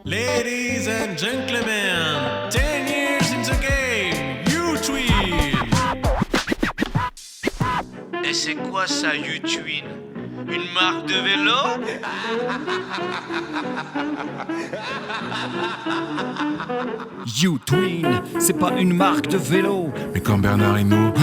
Ladies and gentlemen, 10 years in the game, U-Twin. Et c'est quoi ça, U-Twin? Une marque de vélo? U-Twin, c'est pas une marque de vélo. Mais quand Bernard Hinault,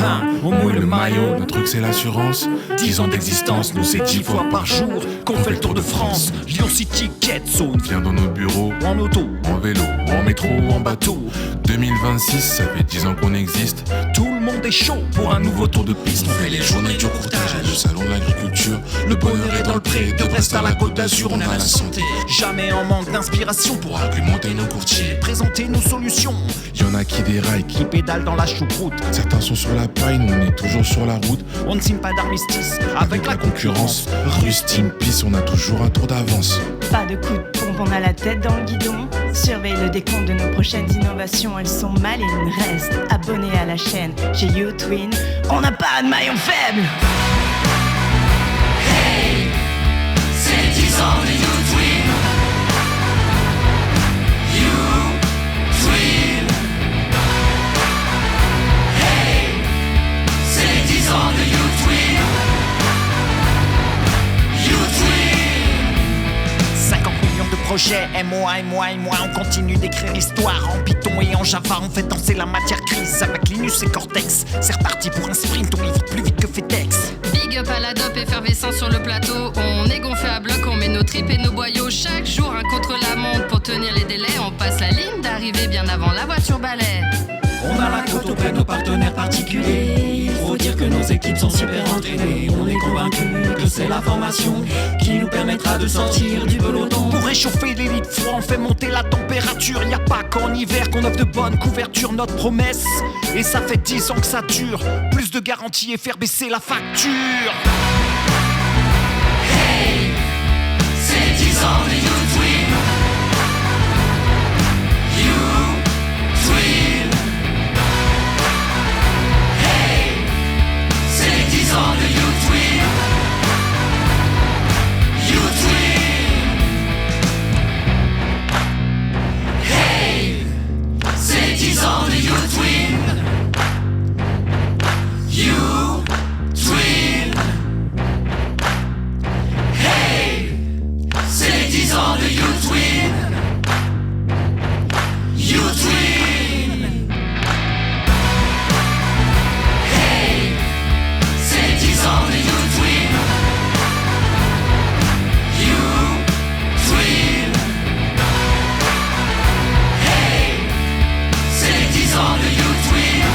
On mouille le maillot. notre truc c'est l'assurance. 10 ans d'existence, nous c'est 10 fois par jour qu'on fait le tour de France. Lyon City, Quête, Zone, Viens dans nos bureaux, en auto, en vélo, en métro, en bateau. 2026, ça fait 10 ans qu'on existe. tout le monde est chaud pour un nouveau tour de piste. On fait les journées du courtage, le salon de l'agriculture. Le bonheur est dans le pré, de Brest à la Côte d'Azur, on a la santé. Jamais en manque d'inspiration pour Pour argumenter nos courtiers, présenter nos solutions. y'en a qui déraillent, Qui pédalent dans la choucroute, certains sont sur la paille, nous on est toujours sur la route. on ne signe pas d'armistice avec la concurrence. Rustine, pisse, on a toujours un tour d'avance. Pas de coup de pompe, on a la tête dans le guidon. Surveille le décompte de nos prochaines innovations, elles sont malines. Reste abonné à la chaîne, chez U-Twin, on n'a pas de maillon faible. Hey, c'est 10 ans de U-Twin. U-Twin. Hey, c'est 10 ans de U-Twin. U-Twin. 50 millions de projets, MOA, on continue d'écrire l'histoire en Python et en Java, on fait danser la matière grise avec Linus et Cortex. C'est reparti pour un sprint, on livre plus vite que FedEx. Big up à la dope effervescent sur le plateau. On est gonflé à bloc, on met nos tripes et nos boyaux. Chaque jour un contre-la-montre pour tenir les délais. On passe la ligne d'arrivée bien avant la voiture balai. On a la cote auprès de nos partenaires particuliers. Il faut dire que nos équipes sont super entraînées. On est convaincus que c'est la formation qui nous permettra de sortir du peloton. Pour réchauffer l'élite froid, on fait monter la température. Y a pas qu'en hiver qu'on offre de bonnes couvertures. Notre promesse, et ça fait 10 ans que ça dure. Plus de garanties et faire baisser la facture. Hey, c'est 10 ans de U-Twin. U-Twin. Hey, c'est 10 ans de U-Twin. U-Twin. Hey, c'est 10 ans de U-Twin. U-Twin. Hey, c'est 10 ans de U-Twin. U-Twin. Hey, c'est 10 ans de U-Twin. U-Twin. Hey, c'est 10 ans de U-Twin.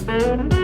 U-Twin.